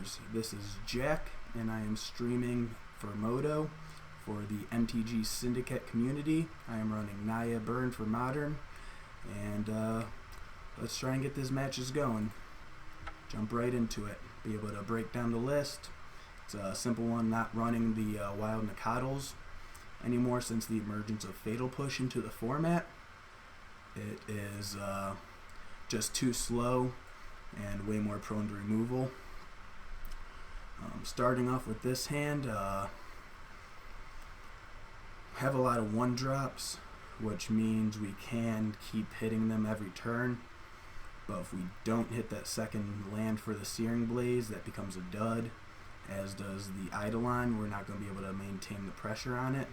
gamers, this is Jack, and I am streaming for Moto for the MTG Syndicate community. I am running Naya Burn for Modern, and let's try and get these matches going. Jump right into it. Be able to break down the list. It's a simple one, not running the Wild Nacatls anymore since the emergence of Fatal Push into the format. It is just too slow and way more prone to removal. Starting off with this hand, have a lot of 1-drops, which means we can keep hitting them every turn. But if we don't hit that second land for the Searing Blaze, that becomes a dud, as does the Eidolon. We're not going to be able to maintain the pressure on it.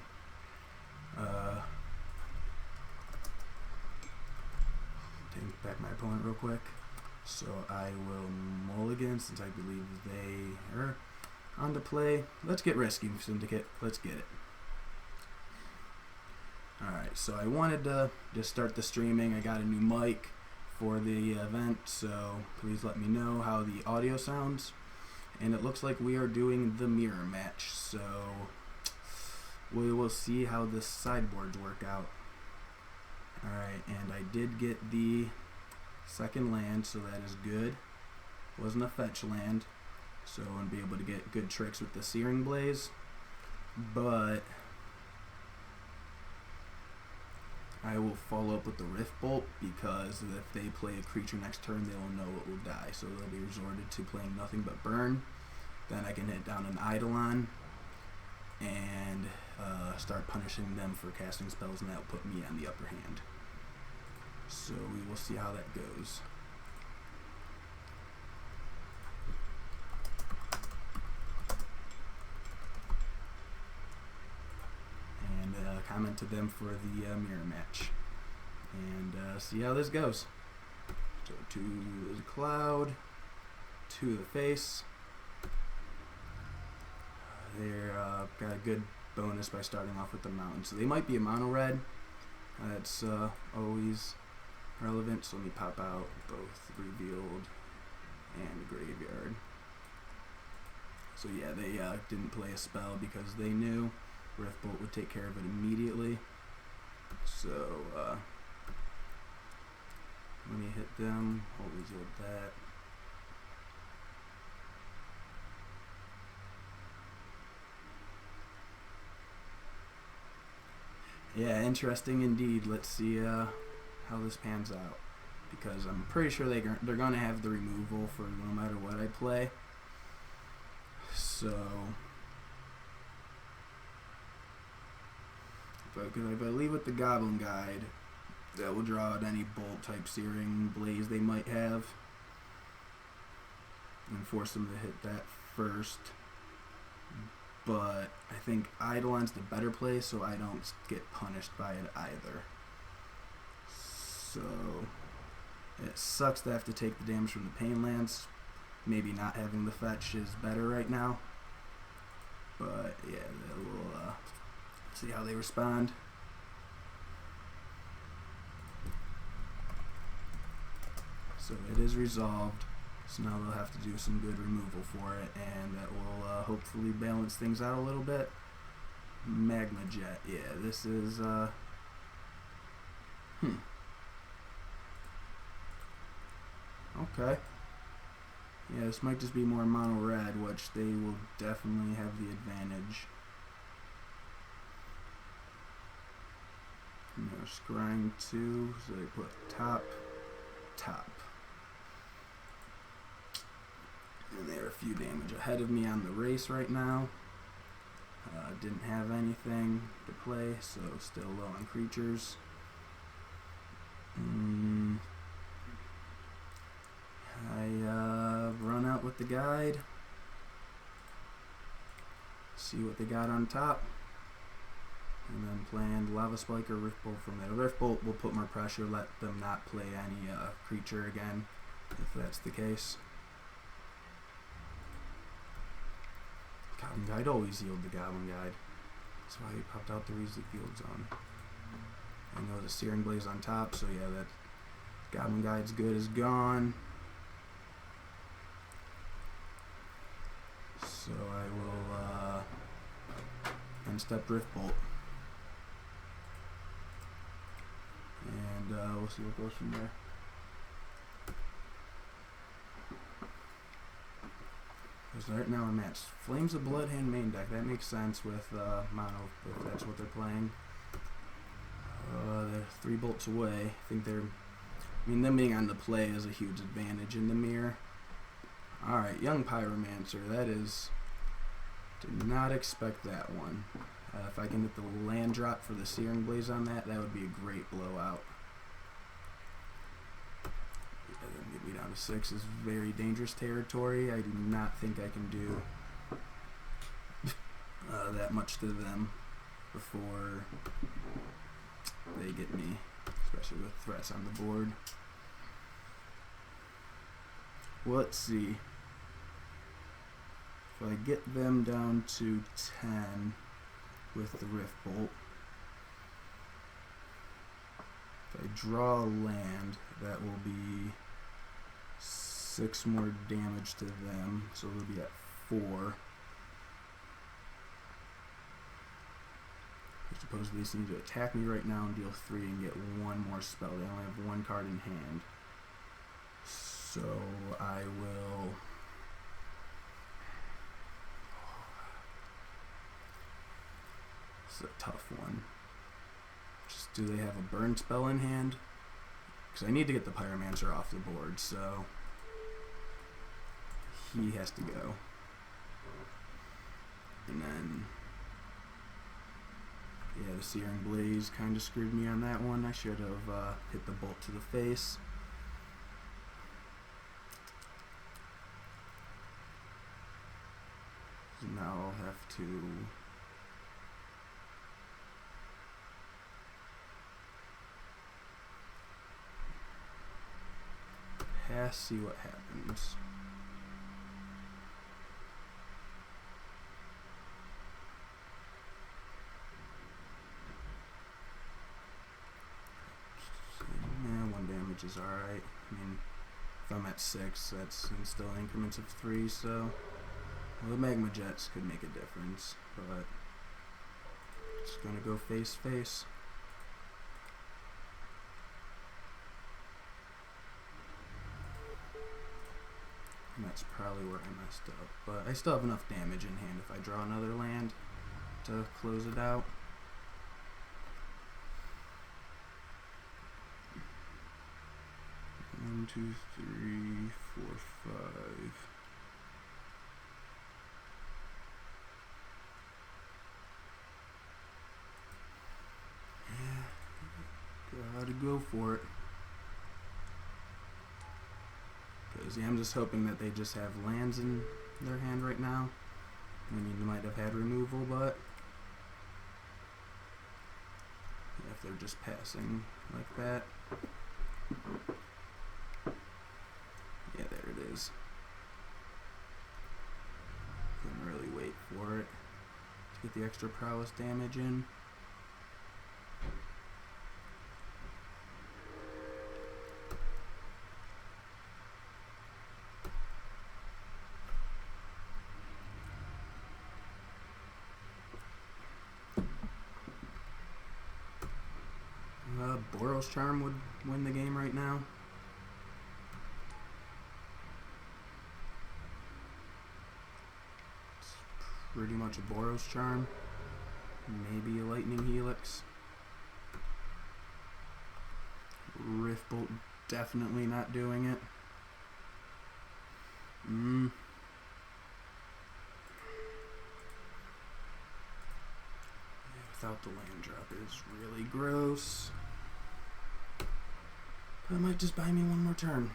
Take back my opponent real quick. So I will mulligan since I believe they are on to play. Let's get risky, Syndicate. Let's get it. Alright, so I wanted to just start the streaming. I got a new mic for the event, so please let me know how the audio sounds. And it looks like we are doing the mirror match, so we will see how the sideboards work out. Alright, and I did get the second land, so that is good. Wasn't a fetch land, so I wouldn't be able to get good tricks with the Searing Blaze, but I will follow up with the Rift Bolt, because if they play a creature next turn, they will know it will die, so they'll be resorted to playing nothing but burn. Then I can hit down an Eidolon and start punishing them for casting spells, and that will put me on the upper hand. So we will see how that goes. And comment to them for the mirror match. And see how this goes. So 2 is a cloud, 2 of the face. They're got a good bonus by starting off with the mountain. So they might be a mono red. That's always relevant. So let me pop out both revealed and graveyard. So yeah, they didn't play a spell because they knew Rift Bolt would take care of it immediately. So when you hit them, always yield that. Yeah, interesting indeed. Let's see how this pans out, because I'm pretty sure they're going to have the removal for no matter what I play. So because I believe with the Goblin Guide, that will draw out any bolt type Searing Blaze they might have and force them to hit that first. But I think Eidolon's the better play, so I don't get punished by it either. So it sucks to have to take the damage from the Pain Lance. Maybe not having the fetch is better right now. But yeah, we'll see how they respond. So it is resolved. So now they'll have to do some good removal for it, and that will hopefully balance things out a little bit. Magma Jet, yeah, this is okay. Yeah, this might just be more mono red, which they will definitely have the advantage. And they're scrying 2, so they put top. And they're a few damage ahead of me on the race right now. Didn't have anything to play, so still low on creatures. I run out with the guide. See what they got on top. And then planned Lava Spike or Rift Bolt from there. Rift Bolt will put more pressure, let them not play any creature again, if that's the case. Goblin Guide, always yield the Goblin Guide. That's why he popped out the Revealed Zone. I know the Searing Blaze on top, so yeah, that Goblin Guide's good as gone. So I will end step Drift Bolt. And we'll see what goes from there. Because right now I'm at Flames of Bloodhand main deck. That makes sense with mono, if that's what they're playing. They're 3 bolts away. I think they're... I mean, them being on the play is a huge advantage in the mirror. Alright, Young Pyromancer. That is... Did not expect that one. If I can get the land drop for the Searing Blaze on that, that would be a great blowout. Yeah, then get me down to 6 is very dangerous territory. I do not think I can do that much to them before they get me, especially with threats on the board. Let's see. If I get them down to 10 with the Rift Bolt, if I draw a land, that will be 6 more damage to them, so they'll be at 4. I suppose they just need to attack me right now and deal 3 and get 1 more spell. They only have 1 card in hand. So I will... This is a tough one. Just, do they have a burn spell in hand? Because I need to get the Pyromancer off the board, so he has to go. And then, yeah, the Searing Blaze kind of screwed me on that one. I should have hit the bolt to the face. So now I'll have to... see what happens. Yeah, 1 damage is alright. I mean, if I'm at 6, that's in still increments of 3, so well, the Magma Jets could make a difference, but just gonna go face. And that's probably where I messed up. But I still have enough damage in hand if I draw another land to close it out. One, 2, 3, 4, 5. Yeah, gotta go for it. Because yeah, I'm just hoping that they just have lands in their hand right now. I mean, they might have had removal, but yeah, if they're just passing like that. Yeah, there it is. Couldn't really wait for it to get the extra prowess damage in. Boros Charm would win the game right now. It's pretty much a Boros Charm. Maybe a Lightning Helix. Rift Bolt definitely not doing it. Without the land drop is really gross. But it might just buy me 1 more turn.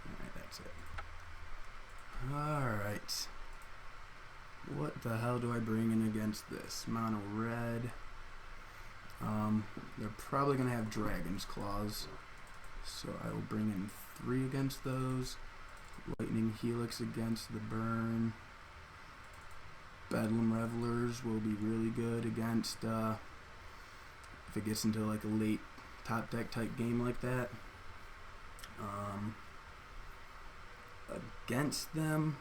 Alright, that's it. Alright. What the hell do I bring in against this? Mono red. They're probably going to have Dragon's Claws. So I will bring in 3 against those. Lightning Helix against the burn. Bedlam Revelers will be really good against if it gets into like a late top deck type game like that. Against them,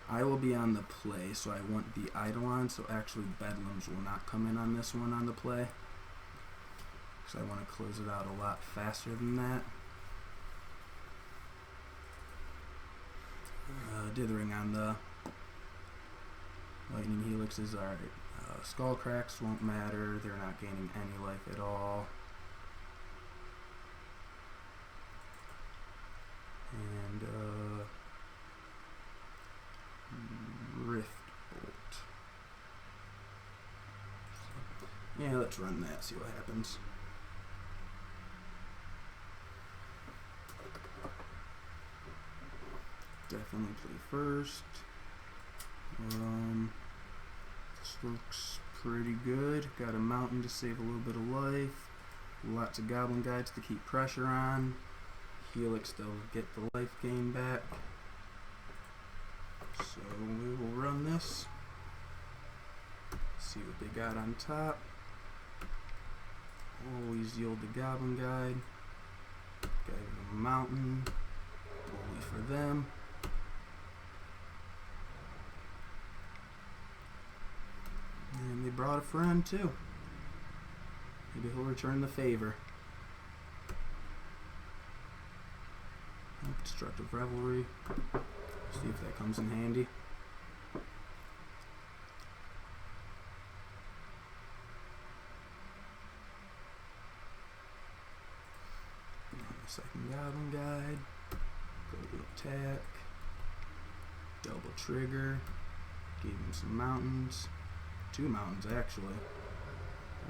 I will be on the play, so I want the Eidolon, so actually Bedlams will not come in on this one on the play, because I want to close it out a lot faster than that. Dithering on the Lightning Helixes. Alright, Skull Cracks won't matter, they're not gaining any life at all. And Rift Bolt. Yeah, let's run that, see what happens. Definitely play first. This looks pretty good. Got a mountain to save a little bit of life. Lots of Goblin Guides to keep pressure on. Helix, they'll get the life gain back. So we will run this. See what they got on top. Always yield the Goblin Guide. Got a mountain. Bully for them. And they brought a friend too. Maybe he'll return the favor. Destructive Revelry. See if that comes in handy. The second Goblin Guide. Go to attack. Double trigger. Gave him some mountains. 2 mountains actually.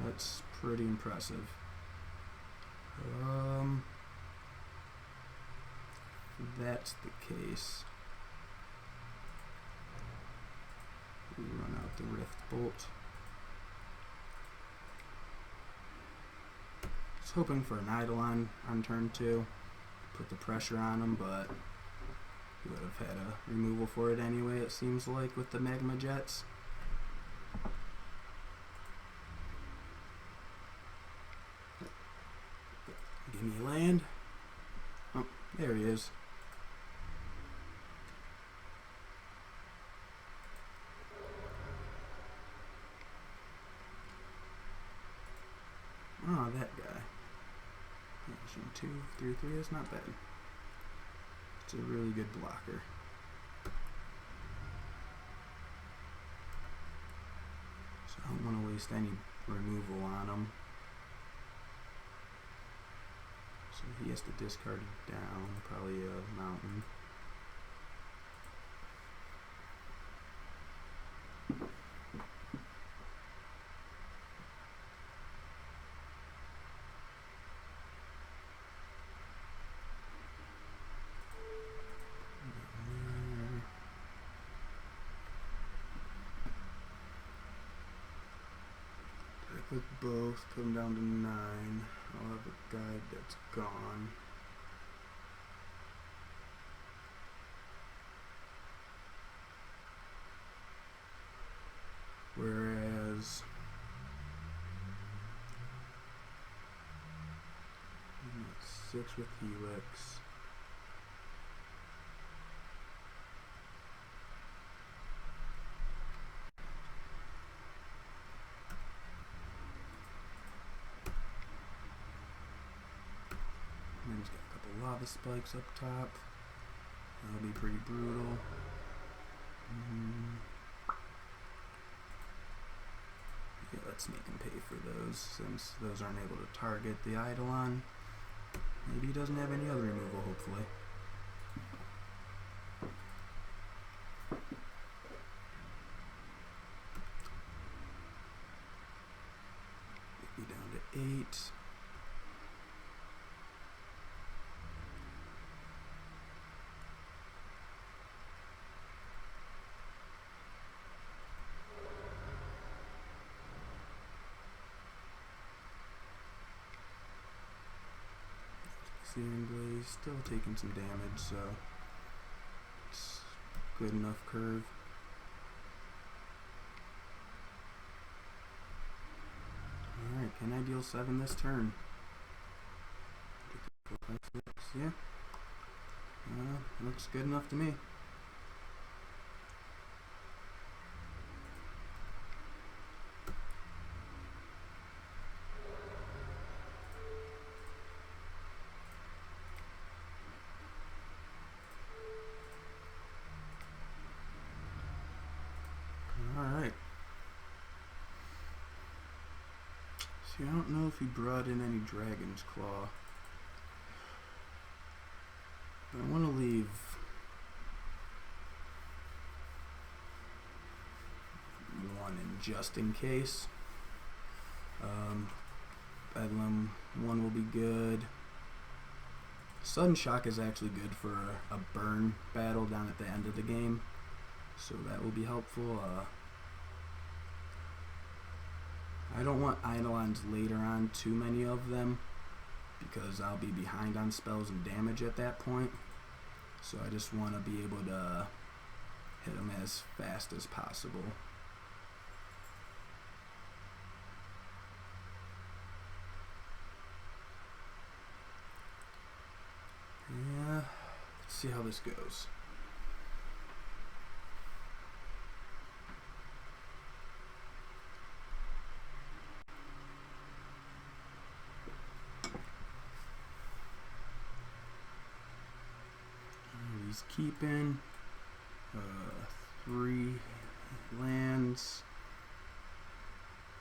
That's pretty impressive. If that's the case, we run out the Rift Bolt. I was hoping for an Eidolon on turn 2, put the pressure on him, but he would have had a removal for it anyway, it seems like, with the Magma Jets. Give me land. Oh, there he is. Oh, that guy. 2, 3, 3, that's not bad. It's a really good blocker. So I don't want to waste any removal on him. So he has to discard it down, probably a mountain. With both, put them down to 9. I'll have a guide that's gone. Whereas 6 with Helix. He's got a couple lava spikes up top. That'll be pretty brutal. Yeah, let's make him pay for those, since those aren't able to target the Eidolon. Maybe he doesn't have any other removal, hopefully. Get me down to 8. Searing Blaze still taking some damage, so it's good enough curve. Alright, can I deal 7 this turn? 4, 5, 6, yeah. Looks good enough to me. Alright. See, I don't know if he brought in any Dragon's Claw. But I want to leave one in just in case. Bedlam 1 will be good. Sudden Shock is actually good for a burn battle down at the end of the game, so that will be helpful. I don't want Eidolons later on, too many of them, because I'll be behind on spells and damage at that point. So I just want to be able to hit them as fast as possible. Yeah, let's see how this goes. He's keeping 3 lands,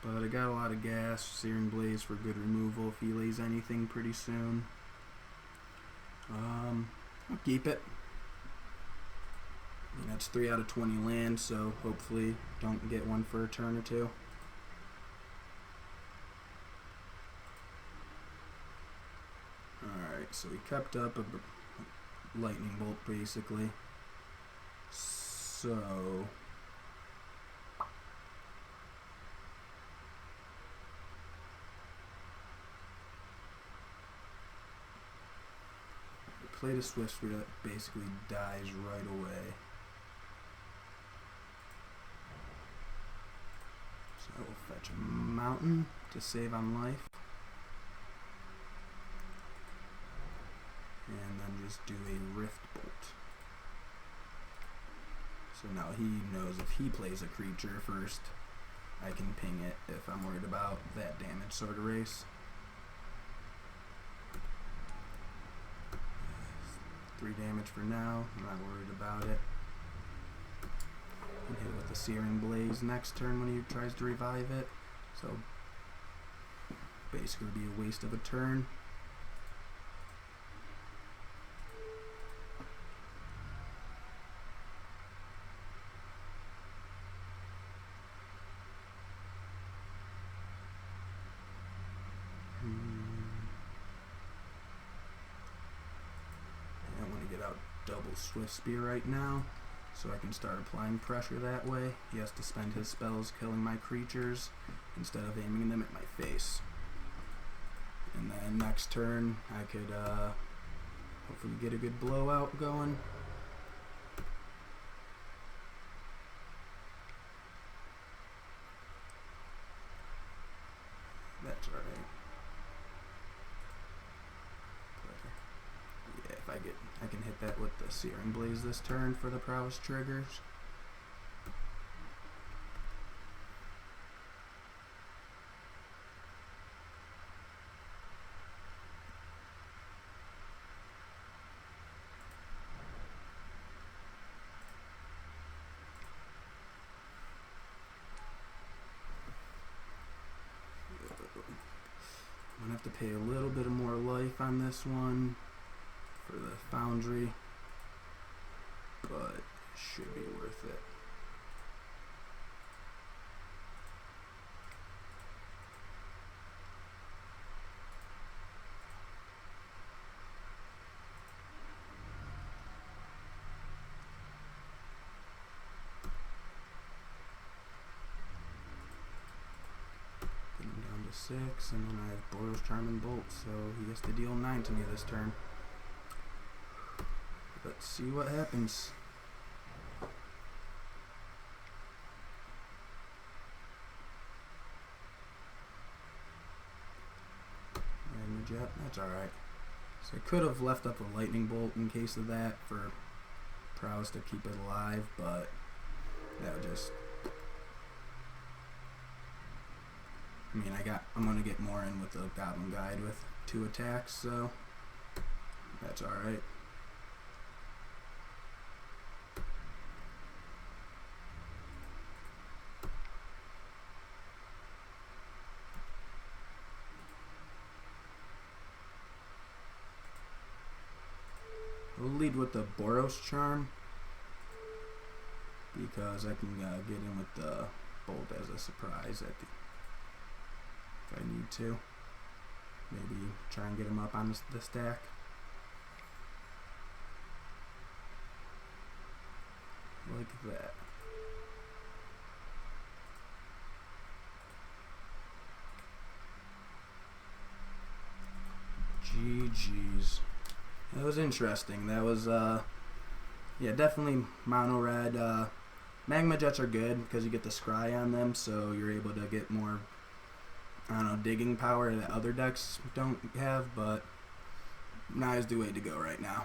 but I got a lot of gas. Searing Blaze for good removal if he lays anything pretty soon. I'll keep it. And that's 3 out of 20 lands, so hopefully don't get one for a turn or two. Alright, so he kept up a lightning bolt basically. So played a Swift Spear that basically dies right away. So I will fetch a mountain to save on life. And then just do a Rift Bolt. So now he knows if he plays a creature first, I can ping it if I'm worried about that damage sort of race. 3 damage for now, I'm not worried about it. And hit it with the Searing Blaze next turn when he tries to revive it. So basically be a waste of a turn. Double Swift Spear right now, so I can start applying pressure that way. He has to spend his spells killing my creatures instead of aiming them at my face. And then next turn I could hopefully get a good blowout going. That's alright. I can hit that with the Searing Blaze this turn for the prowess triggers. I'm gonna have to pay a little bit of more life on this one for the Foundry, but it should be worth it. Getting down to 6, and then I have Boros Charm and Bolt, so he has to deal 9 to me this turn. Let's see what happens. Jet, that's alright. So I could have left up a lightning bolt in case of that for prowess to keep it alive, but that would just... I mean, I'm gonna get more in with the Goblin Guide with 2 attacks, so that's alright. We'll lead with the Boros Charm because I can get in with the Bolt as a surprise if I need to. Maybe try and get him up on the stack. Like that. GG's. That was interesting. That was, yeah, definitely mono red. Magma Jets are good because you get the scry on them, so you're able to get more, I don't know, digging power that other decks don't have, but Naya's the way to go right now.